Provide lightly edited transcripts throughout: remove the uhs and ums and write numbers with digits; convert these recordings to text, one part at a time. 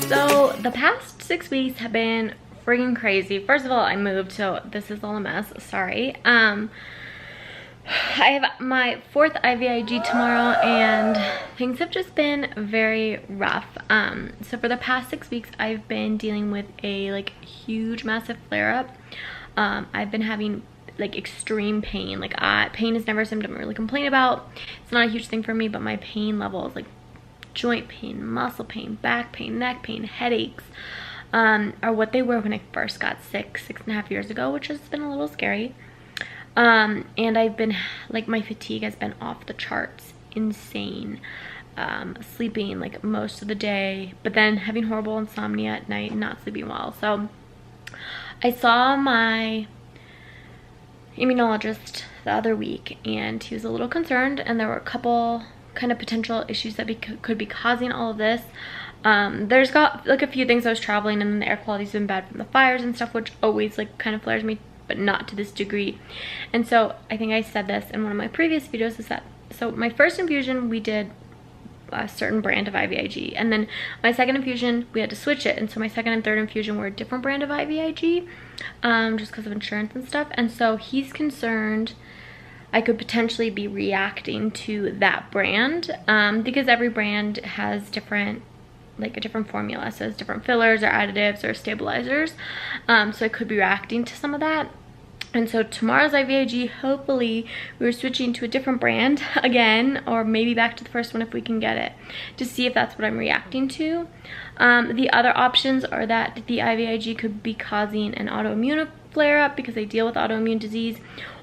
So the past 6 weeks have been freaking crazy. First of all, I moved, so this is all a mess. Sorry. I have my 4th Ivig tomorrow, and things have just been very rough. So for the past 6 weeks, I've been dealing with a huge, massive flare-up. I've been having extreme pain. Pain is never a symptom I really complain about. It's not a huge thing for me, but my pain levels, joint pain, muscle pain, back pain, neck pain, headaches, are what they were when I first got sick 6.5 years ago, which has been a little scary. And I've been, my fatigue has been off the charts, insane. Sleeping most of the day, but then having horrible insomnia at night and not sleeping well. So I saw my immunologist the other week, and he was a little concerned, and there were a couple kind of potential issues that could be causing all of this. There's got a few things. I was traveling, and the air quality's been bad from the fires and stuff, which always kind of flares me, but not to this degree. And so I think I said this in one of my previous videos, is that so my first infusion we did a certain brand of Ivig, and then my second infusion we had to switch it, and so my second and third infusion were a different brand of Ivig, just because of insurance and stuff. And so he's concerned I could potentially be reacting to that brand, because every brand has different, a different formula, so it's different fillers or additives or stabilizers. So I could be reacting to some of that. And so tomorrow's Ivig, hopefully we're switching to a different brand again, or maybe back to the first one if we can get it, to see if that's what I'm reacting to. The other options are that the Ivig could be causing an autoimmune flare-up because they deal with autoimmune disease,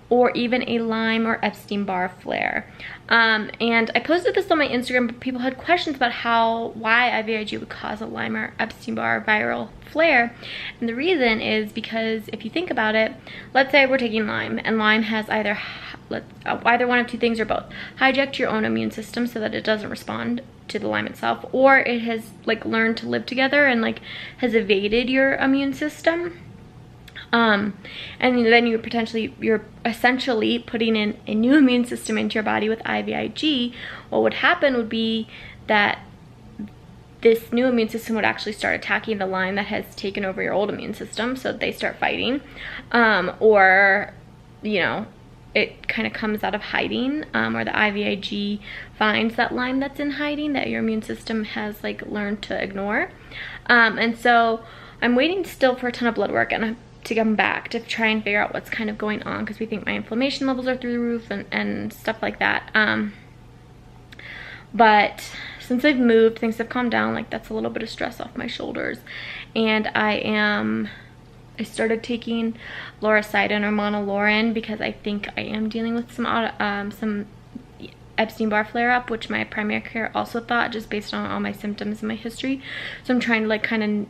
or even a Lyme or Epstein-Barr flare. And I posted this on my Instagram, but people had questions about why Ivig would cause a Lyme or Epstein-Barr viral flare. And the reason is because if you think about it, let's say we're taking Lyme, and Lyme has either one of two things or both. Hijacked your own immune system so that it doesn't respond to the Lyme itself, or it has learned to live together and has evaded your immune system. And then you're essentially putting in a new immune system into your body with Ivig. What would happen would be that this new immune system would actually start attacking the Lyme that has taken over your old immune system, so they start fighting, or it kind of comes out of hiding, or the Ivig finds that Lyme that's in hiding that your immune system has learned to ignore. And so I'm waiting still for a ton of blood work and to come back to try and figure out what's kind of going on, because we think my inflammation levels are through the roof and stuff like that. But since I've moved, things have calmed down. That's a little bit of stress off my shoulders, and I started taking Loracidin or Monolaurin because I think I am dealing with some Epstein-Barr flare-up, which my primary care also thought, just based on all my symptoms and my history. So I'm trying to kind of,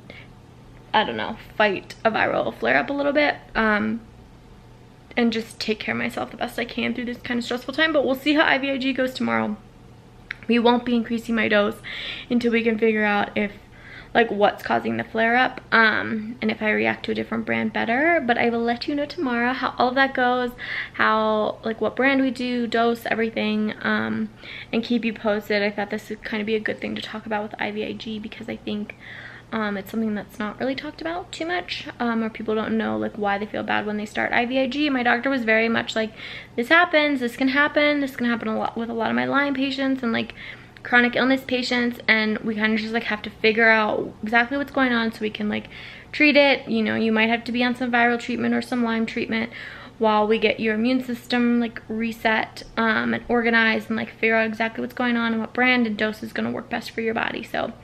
I don't know, fight a viral flare-up a little bit, and just take care of myself the best I can through this kind of stressful time. But we'll see how Ivig goes tomorrow. We won't be increasing my dose until we can figure out if what's causing the flare-up, and if I react to a different brand better. But I will let you know tomorrow how all of that goes, how what brand we do, dose, everything, and keep you posted. I thought this would kind of be a good thing to talk about with Ivig, because I think it's something that's not really talked about too much, or people don't know why they feel bad when they start Ivig. My doctor was very much this happens, this can happen a lot with a lot of my Lyme patients and chronic illness patients, and we kind of just have to figure out exactly what's going on so we can treat it. You might have to be on some viral treatment or some Lyme treatment while we get your immune system reset, and organized, and figure out exactly what's going on and what brand and dose is going to work best for your body. So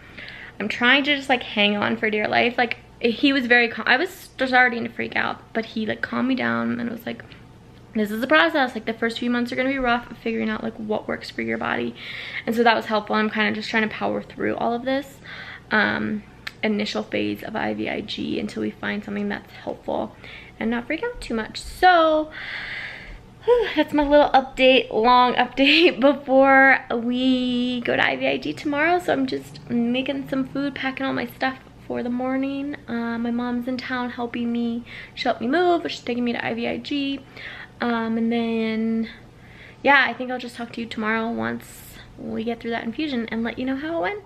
I'm trying to just hang on for dear life. He was very calm. I was starting to freak out, but he calmed me down and was this is a process. The first few months are gonna be rough of figuring out what works for your body. And so that was helpful. I'm kind of just trying to power through all of this initial phase of Ivig until we find something that's helpful and not freak out too much. So that's my little update, long update before we go to Ivig tomorrow. So I'm just making some food, packing all my stuff for the morning. My mom's in town helping me. She helped me move. She's taking me to Ivig. And then, yeah, I think I'll just talk to you tomorrow once when we get through that infusion and let you know how it went.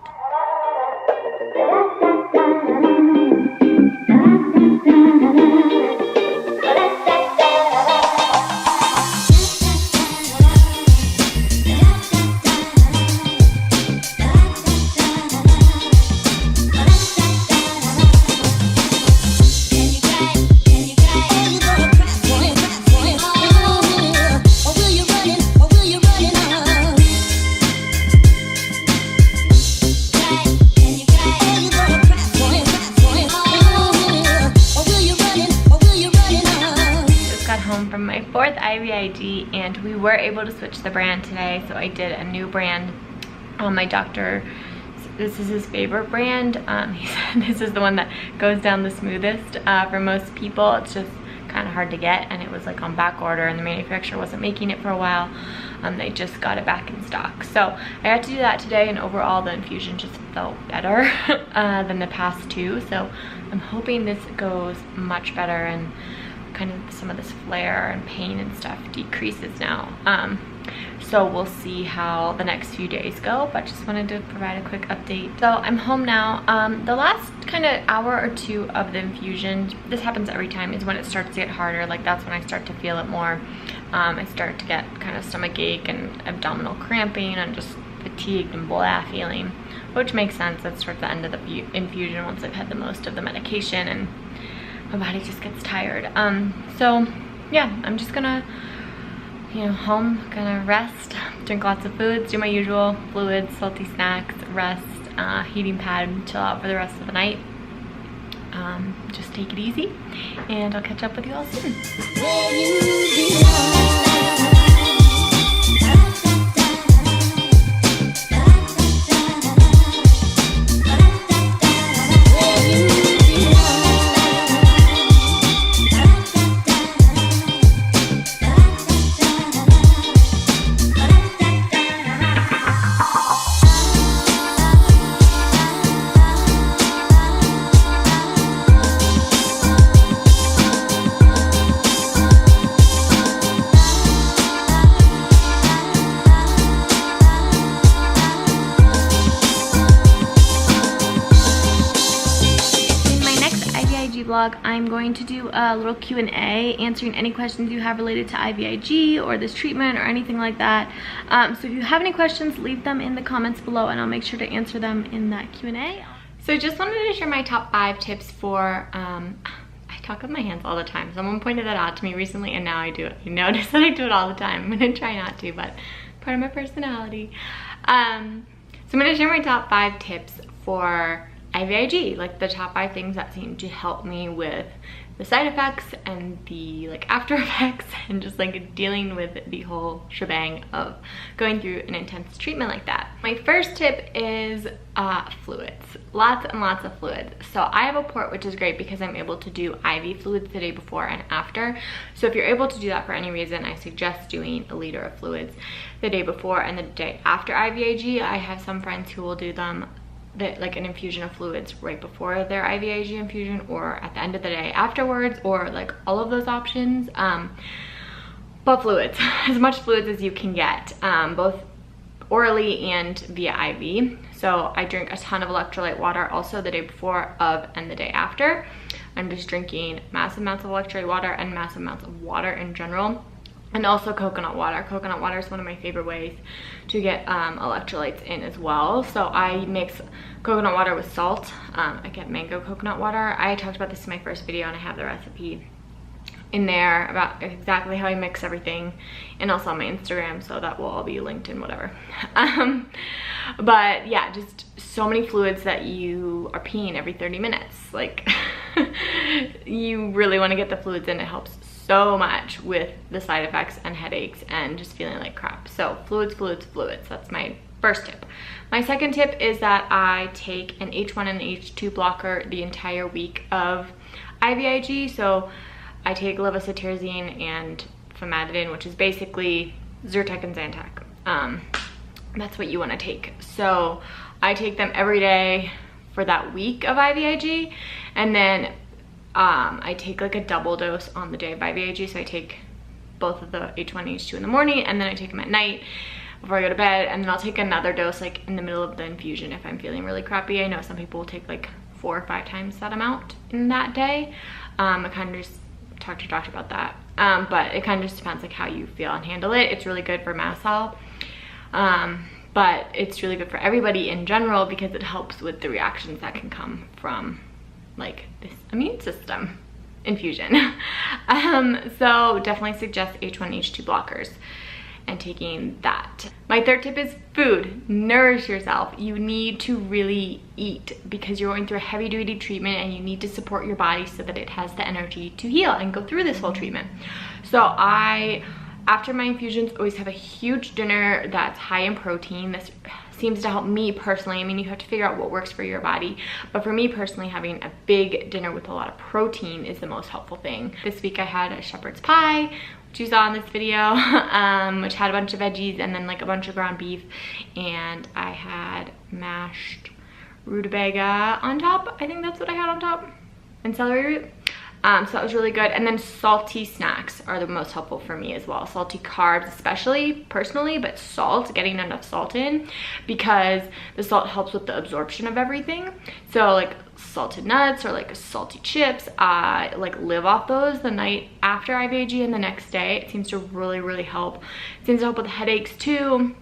From my 4th Ivig, and we were able to switch the brand today, so I did a new brand. My doctor, this is his favorite brand. He said this is the one that goes down the smoothest for most people. It's just kind of hard to get, and it was like on back order, and the manufacturer wasn't making it for a while. They just got it back in stock, so I had to do that today, and overall the infusion just felt better than the past 2, so I'm hoping this goes much better and kind of some of this flare and pain and stuff decreases now. So we'll see how the next few days go, but just wanted to provide a quick update. So I'm home now. The last kind of hour or 2 of the infusion, this happens every time, is when it starts to get harder. Like that's when I start to feel it more. I start to get kind of stomach ache and abdominal cramping and just fatigued and blah feeling, which makes sense. That's towards the end of the infusion once I've had the most of the medication and my body just gets tired. So yeah, I'm just gonna, home, gonna rest, drink lots of foods, do my usual fluids, salty snacks, rest, heating pad, chill out for the rest of the night. Just take it easy, and I'll catch up with you all soon. Vlog, I'm going to do a little Q&A answering any questions you have related to Ivig or this treatment or anything like that. So if you have any questions, leave them in the comments below and I'll make sure to answer them in that Q&A. So I just wanted to share my top 5 tips for, I talk with my hands all the time. Someone pointed that out to me recently and now I do it. You notice that I do it all the time. I'm gonna try not to, but part of my personality. So I'm gonna share my top 5 tips for Ivig, like the top 5 things that seem to help me with the side effects and the after effects and just dealing with the whole shebang of going through an intense treatment like that. My first tip is fluids. Lots and lots of fluids. So I have a port, which is great because I'm able to do IV fluids the day before and after. So if you're able to do that for any reason, I suggest doing a liter of fluids the day before and the day after Ivig. I have some friends who will do them an infusion of fluids right before their Ivig infusion or at the end of the day afterwards, or all of those options. But fluids, as much fluids as you can get, both orally and via IV. So I drink a ton of electrolyte water also the day before, of, and the day after. I'm just drinking massive amounts of electrolyte water and massive amounts of water in general. And also coconut water. Coconut water is one of my favorite ways to get electrolytes in as well. So I mix coconut water with salt. I get mango coconut water. I talked about this in my first video and I have the recipe in there about exactly how I mix everything, and also on my Instagram, so that will all be linked in whatever. But yeah, just so many fluids that you are peeing every 30 minutes. You really want to get the fluids in. It helps so much with the side effects and headaches and just feeling like crap. So fluids, fluids, fluids. That's my first tip. My second tip is that I take an H1 and H2 blocker the entire week of Ivig. So I take levocetirizine and famotidine, which is basically Zyrtec and Zantac. That's what you want to take. So I take them every day for that week of Ivig, and then I take a double dose on the day of Ivig. So I take both of the H1 and H2 in the morning, and then I take them at night. before I go to bed, and then I'll take another dose like in the middle of the infusion if I'm feeling really crappy. I know some people will take like 4 or 5 times that amount in that day. I kind of just talk to your doctor about that, but it kind of just depends like how you feel and handle it. It's really good for mast cell, but it's really good for everybody in general because it helps with the reactions that can come from like this immune system infusion. So definitely suggest H1, H2 blockers and taking that. My third tip is food. Nourish yourself. You need to really eat because you're going through a heavy duty treatment and you need to support your body so that it has the energy to heal and go through this whole treatment. So after my infusions, always have a huge dinner that's high in protein. This seems to help me personally. I mean, you have to figure out what works for your body, but for me personally, having a big dinner with a lot of protein is the most helpful thing. This week I had a shepherd's pie, which you saw in this video, which had a bunch of veggies and then like a bunch of ground beef, and I had mashed rutabaga on top. I think that's what I had on top, and celery root. So that was really good. And then salty snacks are the most helpful for me as well. Salty carbs, especially personally, but salt, getting enough salt in, because the salt helps with the absorption of everything. So like salted nuts or like salty chips, I like live off those the night after IVIG and the next day. It seems to really help. It seems to help with headaches too.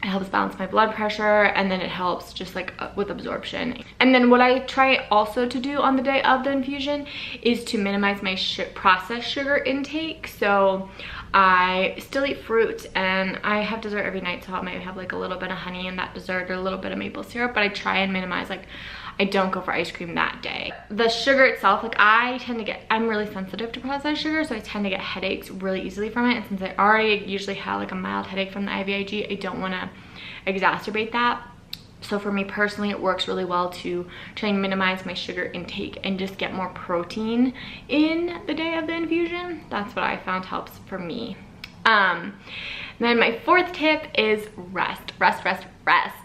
It helps balance my blood pressure, and then it helps just like with absorption. And then what I try also to do on the day of the infusion is to minimize my processed sugar intake. So I still eat fruit and I have dessert every night, so I might have like a little bit of honey in that dessert or a little bit of maple syrup, but I try and minimize, like I don't go for ice cream that day. The sugar itself, like I'm really sensitive to processed sugar, so I tend to get headaches really easily from it. And since I already usually have like a mild headache from the IVIG, I don't want to exacerbate that. So for me personally, it works really well to try and minimize my sugar intake and just get more protein in the day of the infusion. That's what I found helps for me. Then my fourth tip is rest.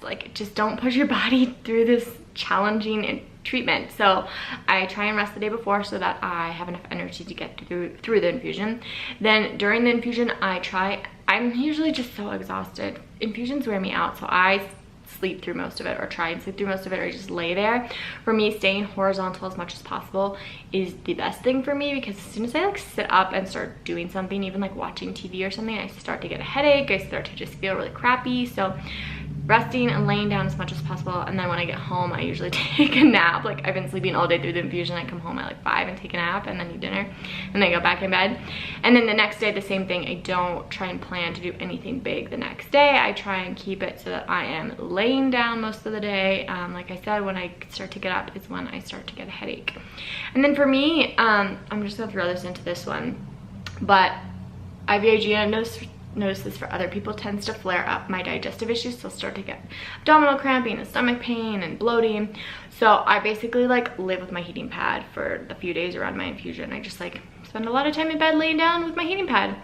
Like just don't push your body through this challenging treatment. So I try and rest the day before so that I have enough energy to get through the infusion. Then during the infusion, I'm usually just so exhausted. Infusions wear me out, so I sleep through most of it, or try and sleep through most of it, or just lay there. For me, staying horizontal as much as possible is the best thing for me, because as soon as I like sit up and start doing something, even like watching TV or something, I start to get a headache. I start to just feel really crappy. So resting and laying down as much as possible, and then when I get home, I usually take a nap. Like I've been sleeping all day through the infusion. I come home at like 5 and take a nap and then eat dinner and then go back in bed. And then the next day, the same thing. I don't try and plan to do anything big the next day. I try and keep it so that I am laying down most of the day. Like I said, when I start to get up is when I start to get a headache. And then for me, I'm just gonna throw this into this one, but IVIG, I notice this for other people, tends to flare up my digestive issues. So I'll start to get abdominal cramping and stomach pain and bloating. So I basically like live with my heating pad for the few days around my infusion. I just like spend a lot of time in bed laying down with my heating pad.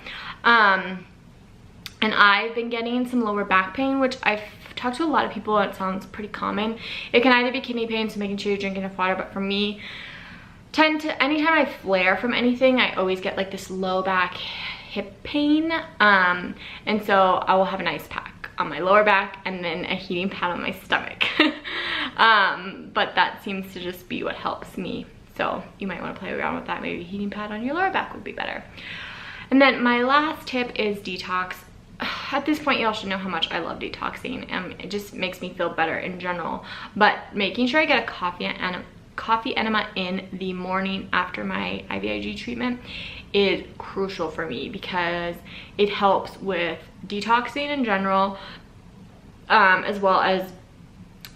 And I've been getting some lower back pain, which I've talked to a lot of people, and it sounds pretty common. It can either be kidney pain, so making sure you're drinking enough water, but for me, anytime I flare from anything, I always get like this low back hip pain, and so I will have an ice pack on my lower back and then a heating pad on my stomach. But that seems to just be what helps me, so you might want to play around with that. Maybe a heating pad on your lower back would be better. And then my last tip is detox. At this point, y'all should know how much I love detoxing, and it just makes me feel better in general, but making sure I get a coffee enema in the morning after my IVIG treatment is crucial for me, because it helps with detoxing in general, as well as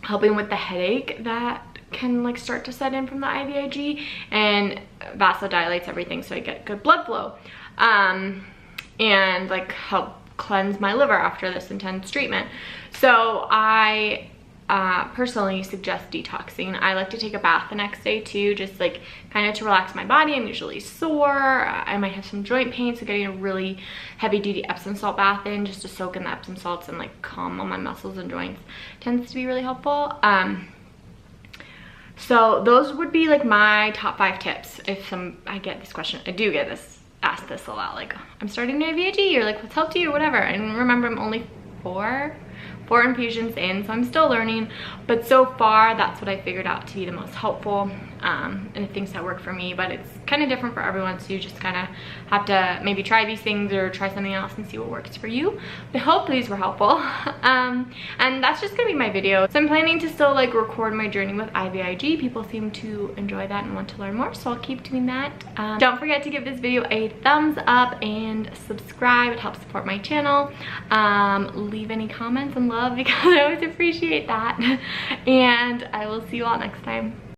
helping with the headache that can like start to set in from the IVIG, and vasodilates everything, so I get good blood flow, and like help cleanse my liver after this intense treatment. So I personally suggest detoxing. I like to take a bath the next day too, just like kind of to relax my body. I'm usually sore. I might have some joint pain, so getting a really heavy duty Epsom salt bath in just to soak in the Epsom salts and like calm all my muscles and joints tends to be really helpful. So those would be like my top 5 tips. I get this question, I do get asked this a lot, like I'm starting an IVIG, or like what's helped you or whatever. And remember, I'm only four infusions in, so I'm still learning, but so far that's what I figured out to be the most helpful, and things that work for me. But it's kind of different for everyone, so you just kind of have to maybe try these things or try something else and see what works for you. But I hope these were helpful. And that's just gonna be my video. So I'm planning to still like record my journey with Ivig. People seem to enjoy that and want to learn more, so I'll keep doing that. Don't forget to give this video a thumbs up and subscribe. It helps support my channel. Leave any comments and love, because I always appreciate that. And I will see you all next time.